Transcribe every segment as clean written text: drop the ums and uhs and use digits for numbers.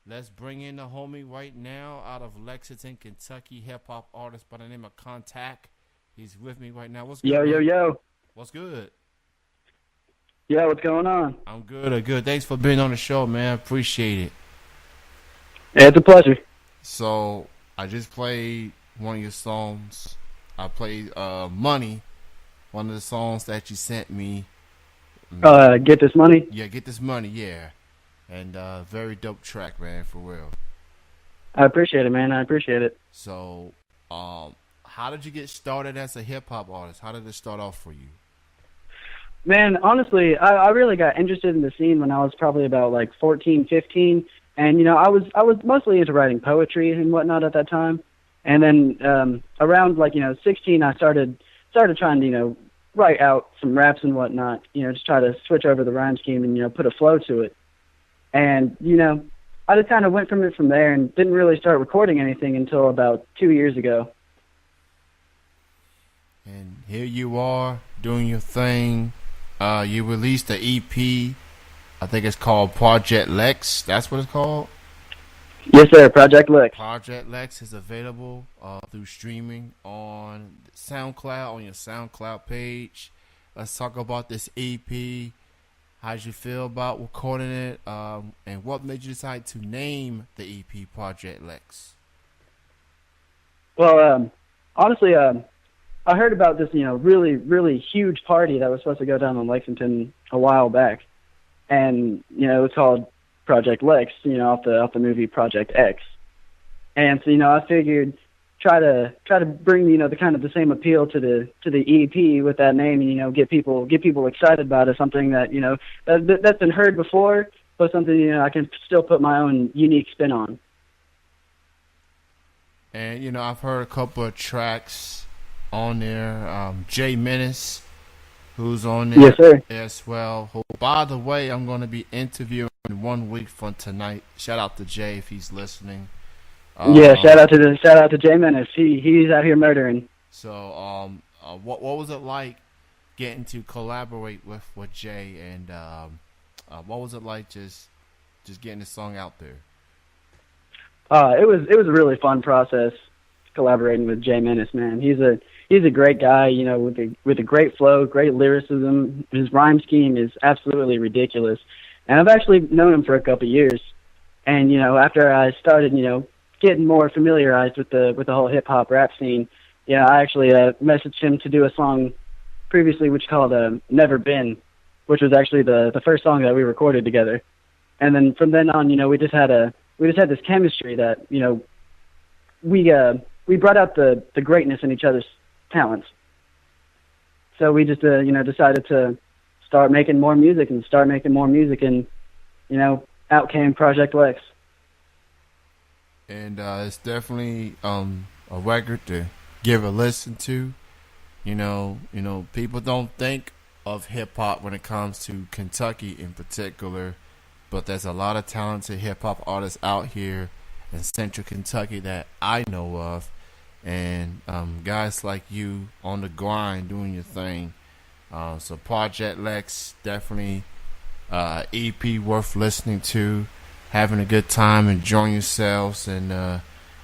Let's bring in the homie right now out of Lexington, Kentucky, hip hop artist by the name of Contack. He's with me right now. What's good, Yo, yo, man? yo. What's good? Yeah, what's going on? I'm good. I'm good. Thanks for being on the show, man. Appreciate it. Yeah, it's a pleasure. So I just played one of your songs. I played "Money," one of the songs that you sent me. Get this money? Yeah, get this money. Yeah, and very dope track, man, for real. I appreciate it, man. I appreciate it. So, how did you get started as a hip hop artist? How did it start off for you? Man, honestly, I really got interested in the scene when I was probably about like 14, 15. And, I was mostly into writing poetry and whatnot at that time. And then around like, 16, I started trying to, write out some raps and whatnot, just try to switch over the rhyme scheme and, put a flow to it. And, I just kind of went from it from there and didn't really start recording anything until about 2 years ago. And here you are doing your thing. You released the EP. I think it's called Project Lex. That's what it's called? Yes, sir. Project Lex. Project Lex is available through streaming on SoundCloud, on your SoundCloud page. Let's talk about this EP. How'd you feel about recording it? And what made you decide to name the EP Project Lex? Well, honestly, I heard about this, really, really huge party that was supposed to go down in Lexington a while back. And, it was called Project Lex, off the movie Project X. And so, I figured try to bring, the same appeal to the EP with that name and, get people excited about it, something that, that's been heard before, but something, I can still put my own unique spin on. And, I've heard a couple of tracks on there. Jay Menace, who's on there, yes, sir, as well. Who, by the way, I'm going to be interviewing 1 week from tonight. Shout out to Jay if he's listening. Yeah, shout out to Jay Menace. He's out here murdering. So, what was it like getting to collaborate with Jay, and what was it like just getting the song out there? It was a really fun process collaborating with Jay Menace, man. He's a great guy, with a great flow, great lyricism. His rhyme scheme is absolutely ridiculous. And I've actually known him for a couple of years. And, after I started, getting more familiarized with the whole hip hop rap scene, I actually messaged him to do a song previously which called Never Been, which was actually the first song that we recorded together. And then from then on, we just had this chemistry that, we brought out the greatness in each other's talents. So we just, decided to start making more music, and out came Project Lex. And it's definitely a record to give a listen to. People don't think of hip hop when it comes to Kentucky in particular, but there's a lot of talented hip hop artists out here in Central Kentucky that I know of, and guys like you on the grind doing your thing. So Project Lex, definitely EP worth listening to, having a good time, enjoying yourselves, and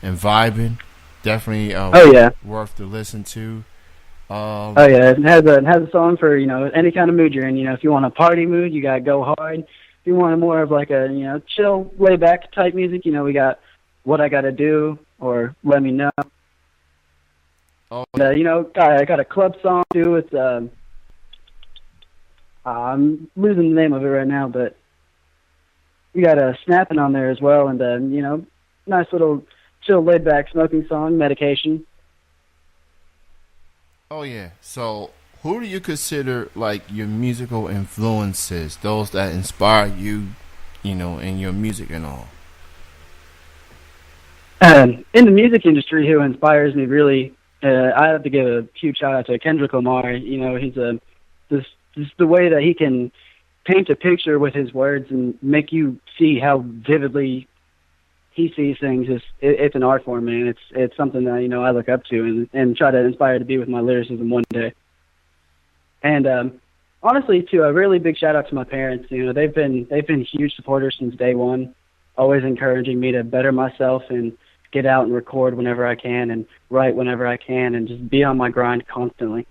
vibing. Definitely worth to listen to. It has a song for any kind of mood you're in. If you want a party mood, you gotta go hard. If you want more of like a chill, lay back type music, we got What I Gotta Do or Let Me Know. Oh, I got a club song too. It's I'm losing the name of it right now, but we got a Snapping on there as well, and nice little chill, laid back smoking song, Medication. Oh yeah. So who do you consider like your musical influences? Those that inspire you, in your music and all. In the music industry, who inspires me really, I have to give a huge shout out to Kendrick Lamar. He's just the way that he can paint a picture with his words and make you see how vividly he sees things. It's an art form, man. It's something that I look up to and try to inspire to be with my lyricism one day. And honestly, too, a really big shout out to my parents. They've been huge supporters since day one. always encouraging me to better myself and get out and record whenever I can and write whenever I can and just be on my grind constantly.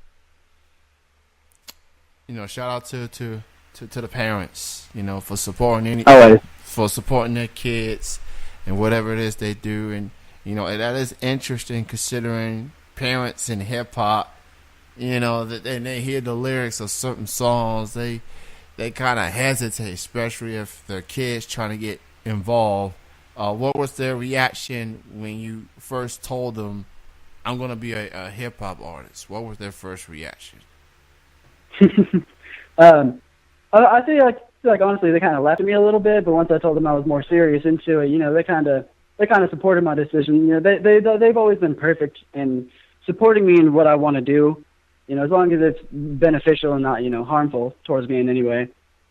Shout out to the parents, for supporting Always. for supporting their kids and whatever it is they do. And and that is interesting considering parents in hip hop, that they hear the lyrics of certain songs, they kind of hesitate, especially if their kids trying to get involved. What was their reaction when you first told them, I'm going to be a hip hop artist? What was their first reaction? I feel like honestly they kind of laughed at me a little bit, but once I told them I was more serious into it, they kind of supported my decision. They've always been perfect in supporting me in what I want to do, as long as it's beneficial and not harmful towards me in any way.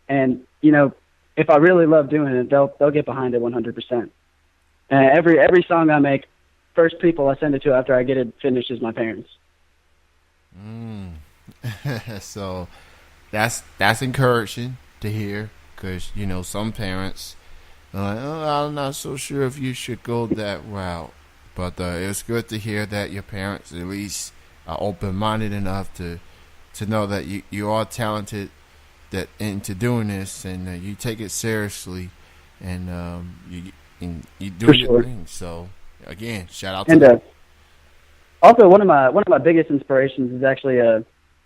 And if I really love doing it, they'll get behind it 100%. Every song I make, first people I send it to after I get it finished is my parents. So that's encouraging to hear, because some parents are like, oh, I'm not so sure if you should go that route. But it's good to hear that your parents at least are open-minded enough to know that you are talented that into doing this, and you take it seriously, and you do your thing. So again, shout out to them. Also, one of my biggest inspirations is actually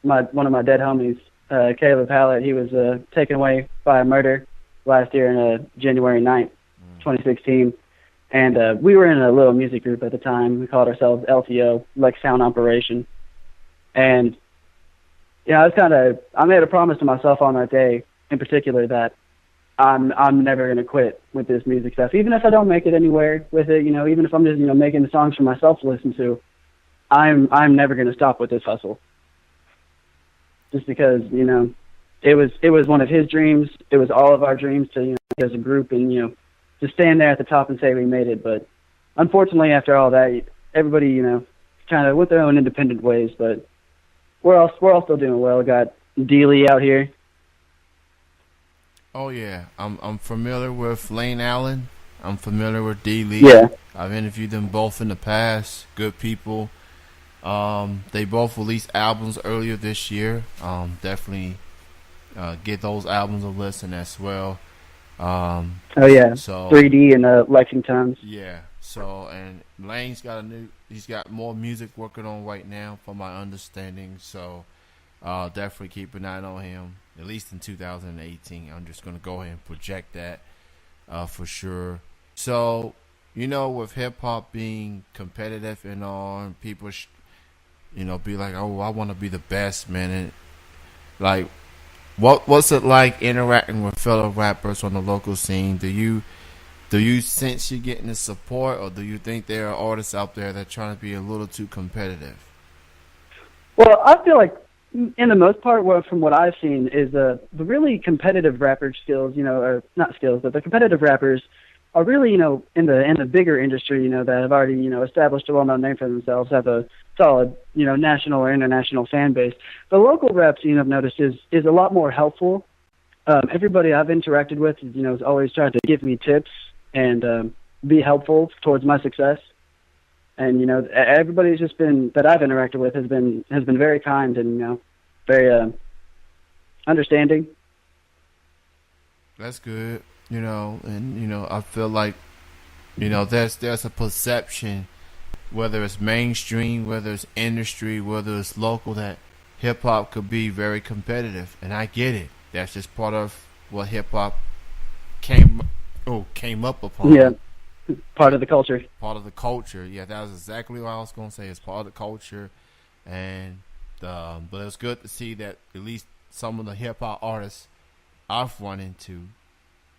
one of my dead homies, Caleb Hallett. He was taken away by a murder last year on January 9th, 2016. And we were in a little music group at the time. We called ourselves LTO, Lex Sound Operation. And I made a promise to myself on that day in particular that I'm never going to quit with this music stuff. Even if I don't make it anywhere with it, even if I'm just, making the songs for myself to listen to, I'm never going to stop with this hustle. Just because, it was one of his dreams. It was all of our dreams to, as a group and, to stand there at the top and say we made it. But unfortunately, after all that, everybody, kind of went their own independent ways. But we're all still doing well. We got Dealey out here. Oh yeah, I'm familiar with Lane Allen. I'm familiar with Dealey. Yeah, I've interviewed them both in the past. Good people. They both released albums earlier this year. Definitely get those albums a listen as well. Oh yeah, so 3D and Lexington. Yeah. So and Lane's he's got more music working on right now, from my understanding. So definitely keep an eye on him, at least in 2018. I'm just gonna go ahead and project that for sure. So with hip hop being competitive and all, and people be like, oh, I want to be the best, man. And like, what's it like interacting with fellow rappers on the local scene? Do you sense you're getting the support, or do you think there are artists out there that are trying to be a little too competitive? Well, I feel like, in the most part, from what I've seen, is the really competitive rapper skills, or not skills, but the competitive rappers are really, in the bigger industry, that have already, established a well-known name for themselves, have a solid, national or international fan base. The local reps, I've noticed is a lot more helpful. Everybody I've interacted with, has always tried to give me tips and be helpful towards my success. And everybody's just been that I've interacted with has been very kind and very understanding. That's good. And I feel like there's a perception, whether it's mainstream, whether it's industry, whether it's local, that hip hop could be very competitive, and I get it. That's just part of what hip hop came up upon. Yeah, part of the culture. Part of the culture. Yeah, that was exactly what I was going to say. It's part of the culture, and but it was good to see that at least some of the hip hop artists I've run into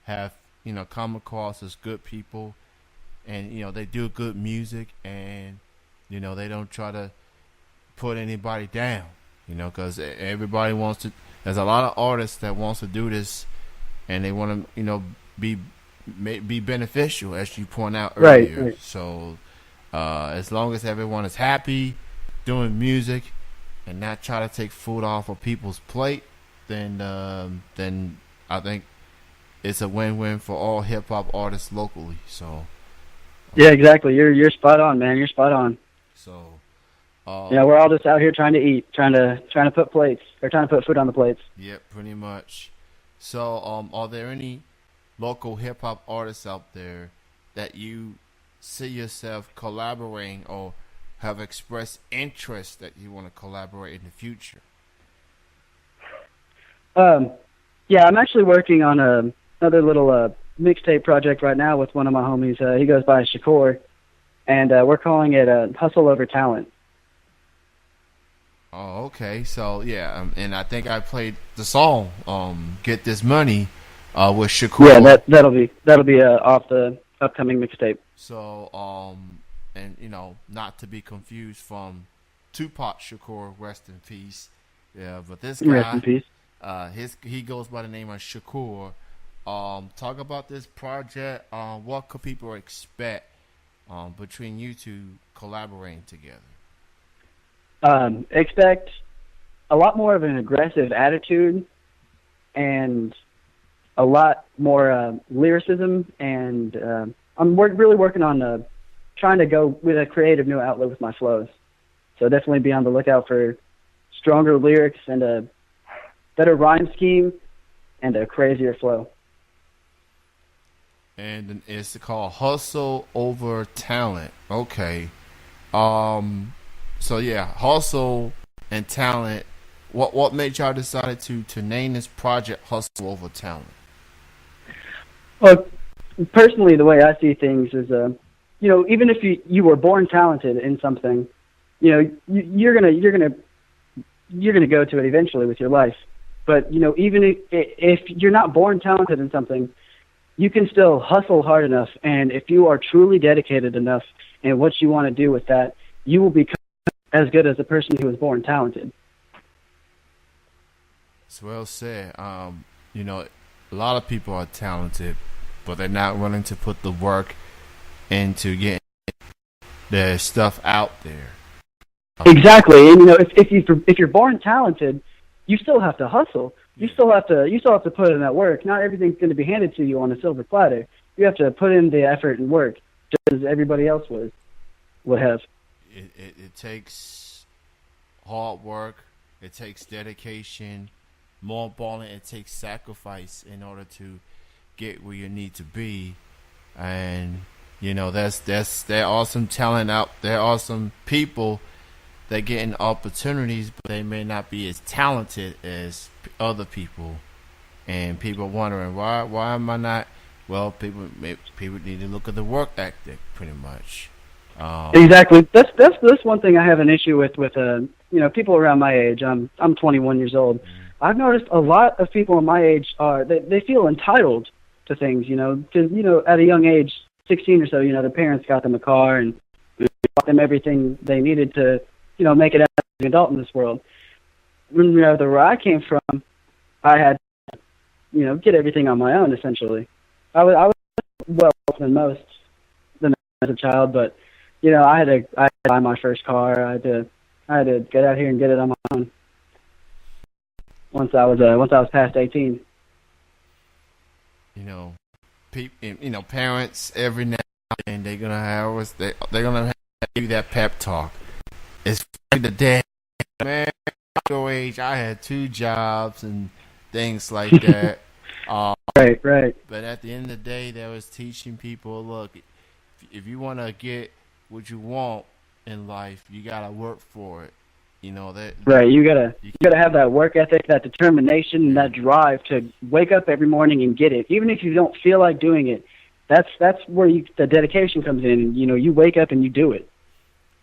have come across as good people, and they do good music, and they don't try to put anybody down, because everybody wants to. There's a lot of artists that wants to do this, and they want to be beneficial, as you point out earlier. Right. So as long as everyone is happy doing music and not try to take food off of people's plate, then I think it's a win-win for all hip hop artists locally. So Yeah, exactly. You're spot on, man. You're spot on. so Yeah, we're all just out here trying to eat, trying to put food on the plates. yeah, pretty much. So are there any local hip hop artists out there that you see yourself collaborating or have expressed interest that you want to collaborate in the future? Yeah, I'm actually working on another little mixtape project right now with one of my homies. He goes by Shakur, and we're calling it Hustle Over Talent. Oh, okay. So yeah, and I think I played the song "Get This Money" with Shakur. Yeah, that'll be off the upcoming mixtape. So and not to be confused from Tupac Shakur, rest in peace. Yeah, but this guy, Rest in peace. He goes by the name of Shakur. Talk about this project. What could people expect between you two collaborating together? Expect a lot more of an aggressive attitude and a lot more lyricism. And I'm really working on trying to go with a creative new outlet with my flows. So definitely be on the lookout for stronger lyrics and a better rhyme scheme and a crazier flow. And it's called Hustle Over Talent. Okay. So yeah, hustle and talent. What made y'all decided to name this project Hustle Over Talent? Well, personally, the way I see things is, even if you were born talented in something, you're gonna go to it eventually with your life. But even if you're not born talented in something, you can still hustle hard enough, and if you are truly dedicated enough in what you want to do with that, you will become as good as a person who was born talented. It's well said. A lot of people are talented, but they're not willing to put the work into getting their stuff out there. Exactly, and if you're born talented, you still have to hustle. You still have to put in that work. Not everything's going to be handed to you on a silver platter. You have to put in the effort and work, just as everybody else would have. It takes hard work. It takes dedication. More importantly, it takes sacrifice in order to get where you need to be. And there are some talent out. There are some people that getting opportunities, but they may not be as talented as other people. And people wondering why am I not? Well, people need to look at the work ethic, pretty much. Exactly. That's one thing I have an issue with people around my age. I'm 21 years old. I've noticed a lot of people my age they feel entitled to things, because at a young age, 16 or so, their parents got them a car and bought them everything they needed to make it as an adult in this world. Where I came from, I had get everything on my own essentially. I was well than most as a child, but I had to buy my first car. I had to get out here and get it on my own. Once I was past 18. Parents every now and then they're gonna have they're gonna give you that pep talk. It's the day, man. At your age, I had 2 jobs and things like that. Right. But at the end of the day, that was teaching people, look, if you want to get what you want in life, you gotta work for it. Right. You gotta have that work ethic, that determination, and that drive to wake up every morning and get it, even if you don't feel like doing it. That's where the dedication comes in. And, you wake up and you do it.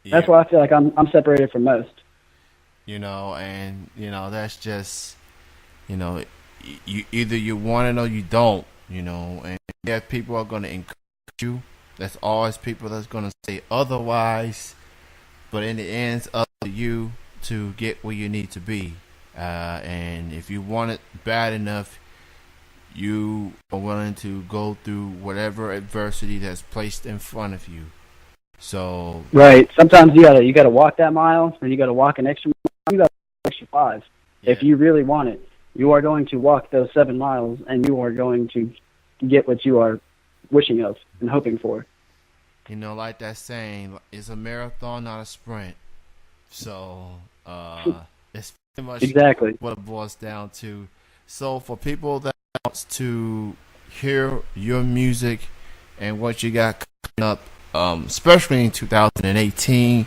Yeah. That's why I feel like I'm separated from most. That's just, you either you want it or you don't, and if people are going to encourage you, there's always people that's going to say otherwise, but in the end, it's up to you to get where you need to be. And if you want it bad enough, you are willing to go through whatever adversity that's placed in front of you. So right, sometimes you gotta walk that mile, or you gotta walk an extra mile. You gotta walk an extra 5. Yeah. If you really want it, you are going to walk those 7 miles, and you are going to get what you are wishing of and hoping for. You know, like that saying, it's a marathon, not a sprint. So it's pretty much Exactly. what it boils down to. So for people that wants to hear your music and what you got coming up, especially in 2018,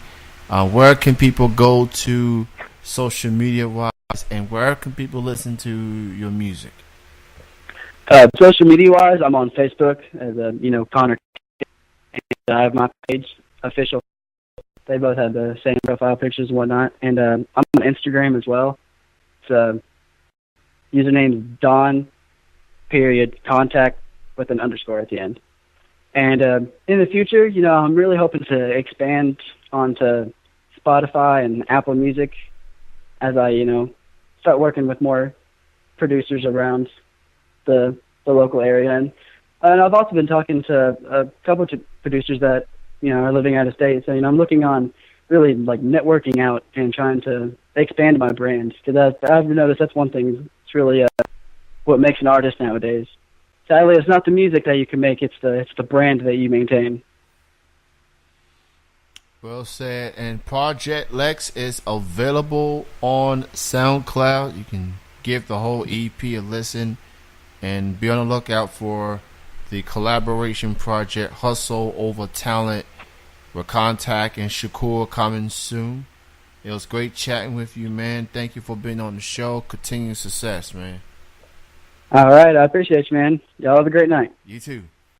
where can people go to social media wise, and where can people listen to your music? Social media wise, I'm on Facebook as Connor. And I have my page official. They both have the same profile pictures and whatnot. And I'm on Instagram as well. It's username Don Contact with an underscore at the end. And in the future, I'm really hoping to expand onto Spotify and Apple Music as I, start working with more producers around the local area. And I've also been talking to a couple of producers that, are living out of state. So, I'm looking on really like networking out and trying to expand my brand. Because I've noticed that's one thing that's really what makes an artist nowadays. Sadly, it's not the music that you can make, it's the brand that you maintain. Well said. And Project Lex is available on SoundCloud. You can give the whole EP a listen and be on the lookout for the collaboration project Hustle Over Talent with Contact and Shakur coming soon. It was great chatting with you, man. Thank you for being on the show. Continued success, man. All right. I appreciate you, man. Y'all have a great night. You too.